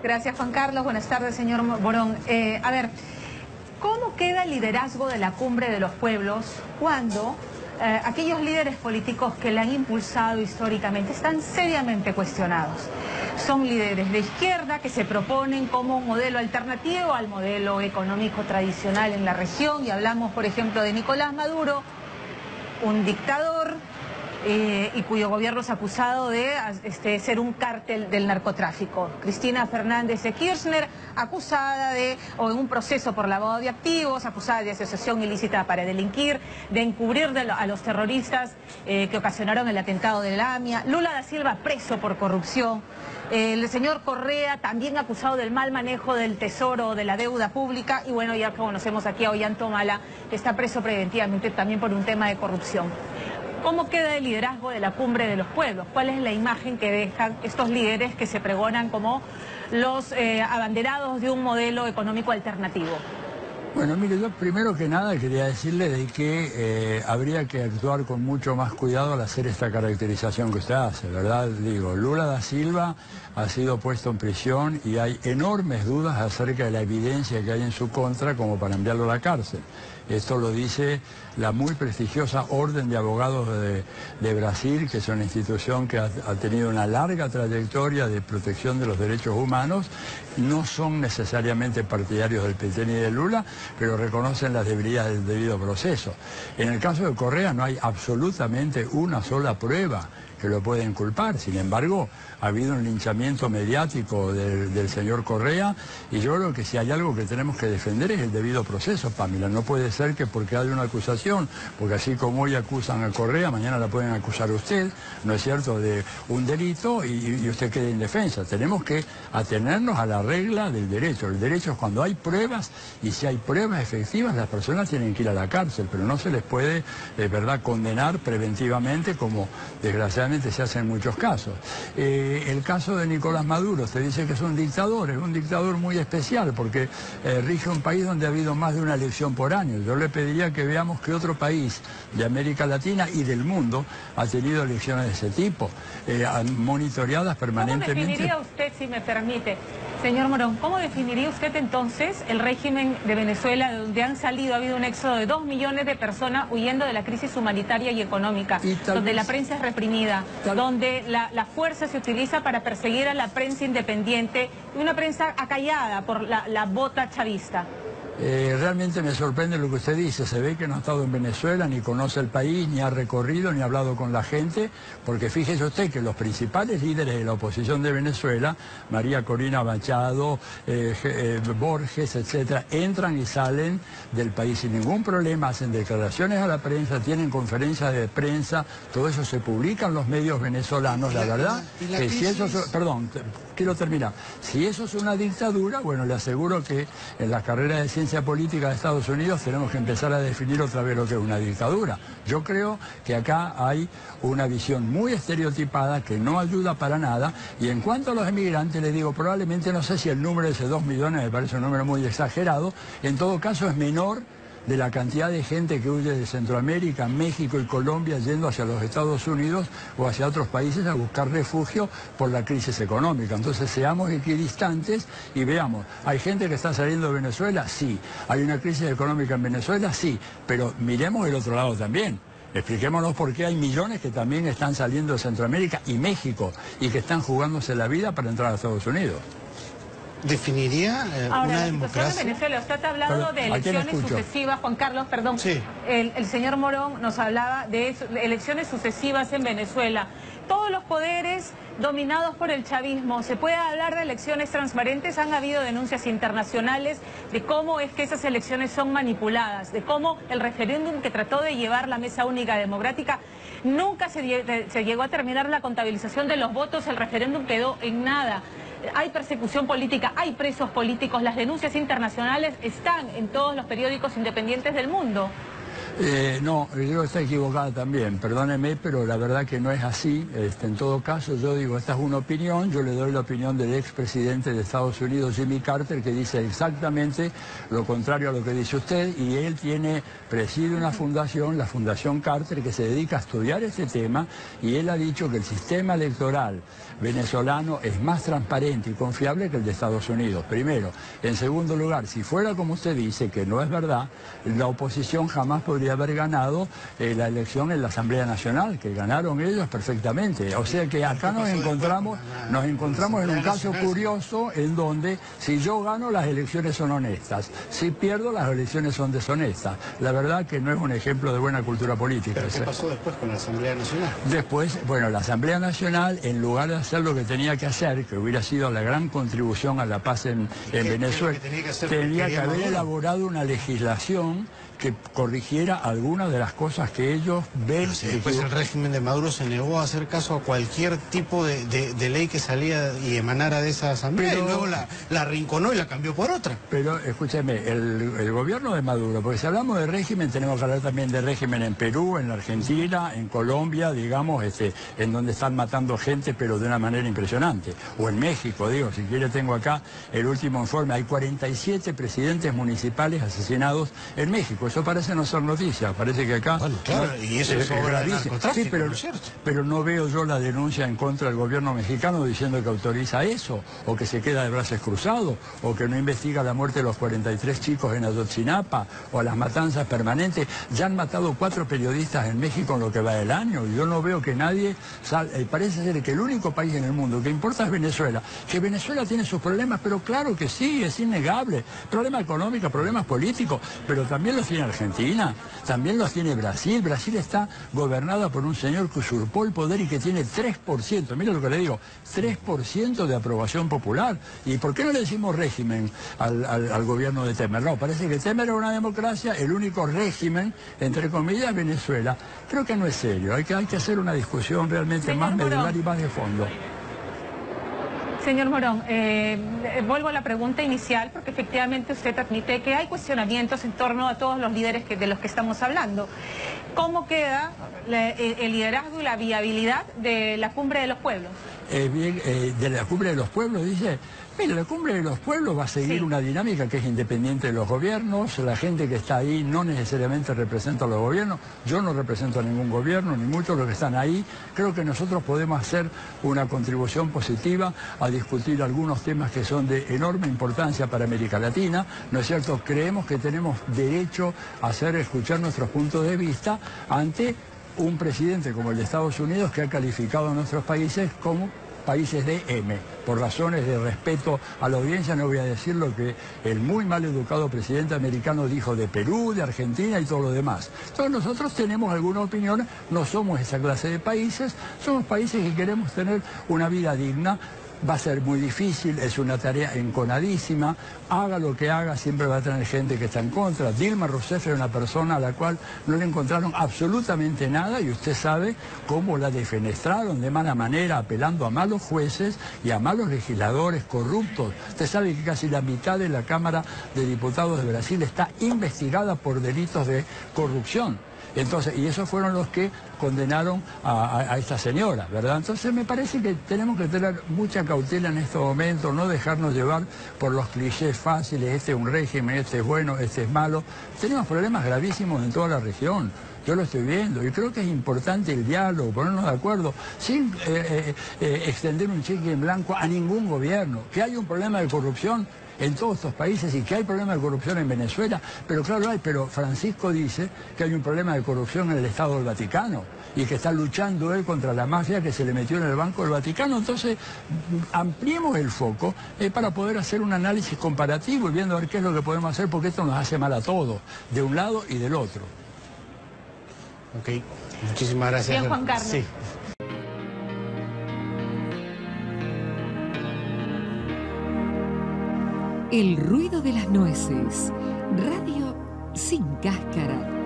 Gracias, Juan Carlos. Buenas tardes, señor Morón. A ver, ¿cómo queda el liderazgo de la Cumbre de los Pueblos cuando aquellos líderes políticos que la han impulsado históricamente están seriamente cuestionados? Son líderes de izquierda que se proponen como un modelo alternativo al modelo económico tradicional en la región, y hablamos, por ejemplo, de Nicolás Maduro, un dictador y cuyo gobierno es acusado de ser un cártel del narcotráfico. Cristina Fernández de Kirchner, acusada en un proceso por lavado de activos, acusada de asociación ilícita para delinquir, de encubrir a los terroristas que ocasionaron el atentado de la AMIA. Lula da Silva preso por corrupción. El señor Correa también acusado del mal manejo del tesoro, de la deuda pública, y bueno, ya conocemos aquí a Ollanta Humala, que está preso preventivamente también por un tema de corrupción. ¿Cómo queda el liderazgo de la Cumbre de los Pueblos? ¿Cuál es la imagen que dejan estos líderes que se pregonan como los abanderados de un modelo económico alternativo? Bueno, mire, yo primero que nada quería decirle de que habría que actuar con mucho más cuidado al hacer esta caracterización que usted hace, ¿verdad? Digo, Lula da Silva ha sido puesto en prisión y hay enormes dudas acerca de la evidencia que hay en su contra como para enviarlo a la cárcel. Esto lo dice la muy prestigiosa Orden de Abogados de Brasil, que es una institución que ha tenido una larga trayectoria de protección de los derechos humanos. No son necesariamente partidarios del PT ni de Lula, pero reconocen las debilidades del debido proceso. En el caso de Correa no hay absolutamente una sola prueba que lo pueda inculpar. Sin embargo, ha habido un linchamiento mediático del señor Correa, y yo creo que si hay algo que tenemos que defender es el debido proceso, Pamela. No puede ser que porque hay una acusación, porque así como hoy acusan a Correa, mañana la pueden acusar a usted, ¿no es cierto?, de un delito y usted quede indefensa. Tenemos que atenernos a la regla del derecho. El derecho es cuando hay pruebas, y si hay pruebas efectivas, las personas tienen que ir a la cárcel, pero no se les puede, ¿verdad?, condenar preventivamente como desgraciadamente se hace en muchos casos. El caso de Nicolás Maduro, se dice que es un dictador muy especial porque rige un país donde ha habido más de una elección por año. Yo le pediría que veamos que otro país de América Latina y del mundo ha tenido elecciones de ese tipo, monitoreadas permanentemente. ¿Cómo definiría usted, si me permite, señor Morón, cómo definiría usted entonces el régimen de Venezuela, de donde ha habido un éxodo de 2 millones de personas huyendo de la crisis humanitaria y económica, donde la prensa es reprimida, donde la fuerza se utiliza para perseguir a la prensa independiente, y una prensa acallada por la bota chavista? Realmente me sorprende lo que usted dice. Se ve que no ha estado en Venezuela, ni conoce el país, ni ha recorrido, ni ha hablado con la gente, porque fíjese usted que los principales líderes de la oposición de Venezuela, María Corina Machado, Borges, etcétera, entran y salen del país sin ningún problema, hacen declaraciones a la prensa, tienen conferencias de prensa, todo eso se publica en los medios venezolanos. La verdad, si eso, perdón, quiero terminar. Si eso es una dictadura, bueno, le aseguro que en las carreras de ciencia política de Estados Unidos tenemos que empezar a definir otra vez lo que es una dictadura. Yo creo que acá hay una visión muy estereotipada que no ayuda para nada. Y en cuanto a los emigrantes, les digo, probablemente, no sé si el número de ese 2 millones me parece un número muy exagerado, en todo caso es menor de la cantidad de gente que huye de Centroamérica, México y Colombia yendo hacia los Estados Unidos o hacia otros países a buscar refugio por la crisis económica. Entonces seamos equidistantes y veamos, ¿hay gente que está saliendo de Venezuela? Sí. ¿Hay una crisis económica en Venezuela? Sí. Pero miremos el otro lado también. Expliquémonos por qué hay millones que también están saliendo de Centroamérica y México y que están jugándose la vida para entrar a Estados Unidos. ¿Definiría una democracia? De Venezuela, usted ha hablado de elecciones sucesivas, Juan Carlos, perdón. Sí. El señor Morón nos hablaba de elecciones sucesivas en Venezuela. Todos los poderes dominados por el chavismo. ¿Se puede hablar de elecciones transparentes? Han habido denuncias internacionales de cómo es que esas elecciones son manipuladas, de cómo el referéndum que trató de llevar la Mesa Única Democrática nunca se llegó a terminar la contabilización de los votos, el referéndum quedó en nada. Hay persecución política, hay presos políticos, las denuncias internacionales están en todos los periódicos independientes del mundo. No, yo creo que está equivocada también, perdóneme, pero la verdad que no es así. En todo caso, yo digo, esta es una opinión, yo le doy la opinión del expresidente de Estados Unidos, Jimmy Carter, que dice exactamente lo contrario a lo que dice usted, y él preside una fundación, la Fundación Carter, que se dedica a estudiar este tema, y él ha dicho que el sistema electoral venezolano es más transparente y confiable que el de Estados Unidos, primero. En segundo lugar, si fuera como usted dice, que no es verdad, la oposición jamás podría haber ganado la elección en la Asamblea Nacional, que ganaron ellos perfectamente. O sea que acá nos encontramos en un caso curioso en donde si yo gano las elecciones son honestas, si pierdo las elecciones son deshonestas. La verdad que no es un ejemplo de buena cultura política. ¿Pero qué pasó después con la Asamblea Nacional? Después, bueno, la Asamblea Nacional, en lugar de hacer lo que tenía que hacer, que hubiera sido la gran contribución a la paz en Venezuela, tenía que haber elaborado una legislación que corrigiera algunas de las cosas que ellos ven. Pero si después el régimen de Maduro se negó a hacer caso a cualquier tipo de ley que salía y emanara de esa asamblea, pero, y luego la arrinconó y la cambió por otra. Pero escúcheme, el gobierno de Maduro, porque si hablamos de régimen tenemos que hablar también de régimen en Perú, en la Argentina, en Colombia, digamos, en donde están matando gente pero de una manera impresionante, o en México, digo, si quiere tengo acá el último informe, hay 47 presidentes municipales asesinados en México. Eso parece no ser noticia, parece que acá... Bueno, claro, y eso es obra del narcotráfico, sí, pero, ¿no es cierto? Pero no veo yo la denuncia en contra del gobierno mexicano diciendo que autoriza eso, o que se queda de brazos cruzados, o que no investiga la muerte de los 43 chicos en Ayotzinapa, o las matanzas permanentes. Ya han matado 4 periodistas en México en lo que va del año, y yo no veo que nadie... parece ser que el único país en el mundo que importa es Venezuela. Que Venezuela tiene sus problemas, pero claro que sí, es innegable. Problemas económicos, problemas políticos, pero también los tiene Argentina, también los tiene Brasil. Brasil está gobernada por un señor que usurpó el poder y que tiene 3%, mire lo que le digo, 3% de aprobación popular. ¿Y por qué no le decimos régimen al gobierno de Temer? No, parece que Temer era una democracia, el único régimen, entre comillas, Venezuela. Creo que no es serio, hay que hacer una discusión realmente más medular y más de fondo. Señor Morón, vuelvo a la pregunta inicial, porque efectivamente usted admite que hay cuestionamientos en torno a todos los líderes de los que estamos hablando. ¿Cómo queda el liderazgo y la viabilidad de la Cumbre de los Pueblos? De la Cumbre de los Pueblos, dice... Mire, la Cumbre de los Pueblos va a seguir una dinámica que es independiente de los gobiernos. La gente que está ahí no necesariamente representa a los gobiernos. Yo no represento a ningún gobierno, ni muchos los que están ahí. Creo que nosotros podemos hacer una contribución positiva a discutir algunos temas que son de enorme importancia para América Latina. ¿No es cierto? Creemos que tenemos derecho a escuchar nuestros puntos de vista ante un presidente como el de Estados Unidos, que ha calificado a nuestros países como países de M. Por razones de respeto a la audiencia no voy a decir lo que el muy mal educado presidente americano dijo de Perú, de Argentina y todo lo demás. Entonces nosotros tenemos alguna opinión, no somos esa clase de países, somos países que queremos tener una vida digna. Va a ser muy difícil, es una tarea enconadísima, haga lo que haga, siempre va a tener gente que está en contra. Dilma Rousseff era una persona a la cual no le encontraron absolutamente nada y usted sabe cómo la defenestraron de mala manera, apelando a malos jueces y a malos legisladores corruptos. Usted sabe que casi la mitad de la Cámara de Diputados de Brasil está investigada por delitos de corrupción. Entonces, y esos fueron los que condenaron a esta señora, ¿verdad? Entonces me parece que tenemos que tener mucha cautela en estos momentos, no dejarnos llevar por los clichés fáciles, este es un régimen, este es bueno, este es malo. Tenemos problemas gravísimos en toda la región. Yo lo estoy viendo y creo que es importante el diálogo, ponernos de acuerdo, sin extender un cheque en blanco a ningún gobierno. Que hay un problema de corrupción en todos estos países y que hay problema de corrupción en Venezuela, pero claro hay, pero Francisco dice que hay un problema de corrupción en el Estado del Vaticano y que está luchando él contra la mafia que se le metió en el Banco del Vaticano. Entonces ampliemos el foco para poder hacer un análisis comparativo y viendo a ver qué es lo que podemos hacer, porque esto nos hace mal a todos, de un lado y del otro. Ok, muchísimas gracias. Bien, Juan Carlos. Sí. El ruido de las nueces. Radio sin cáscara.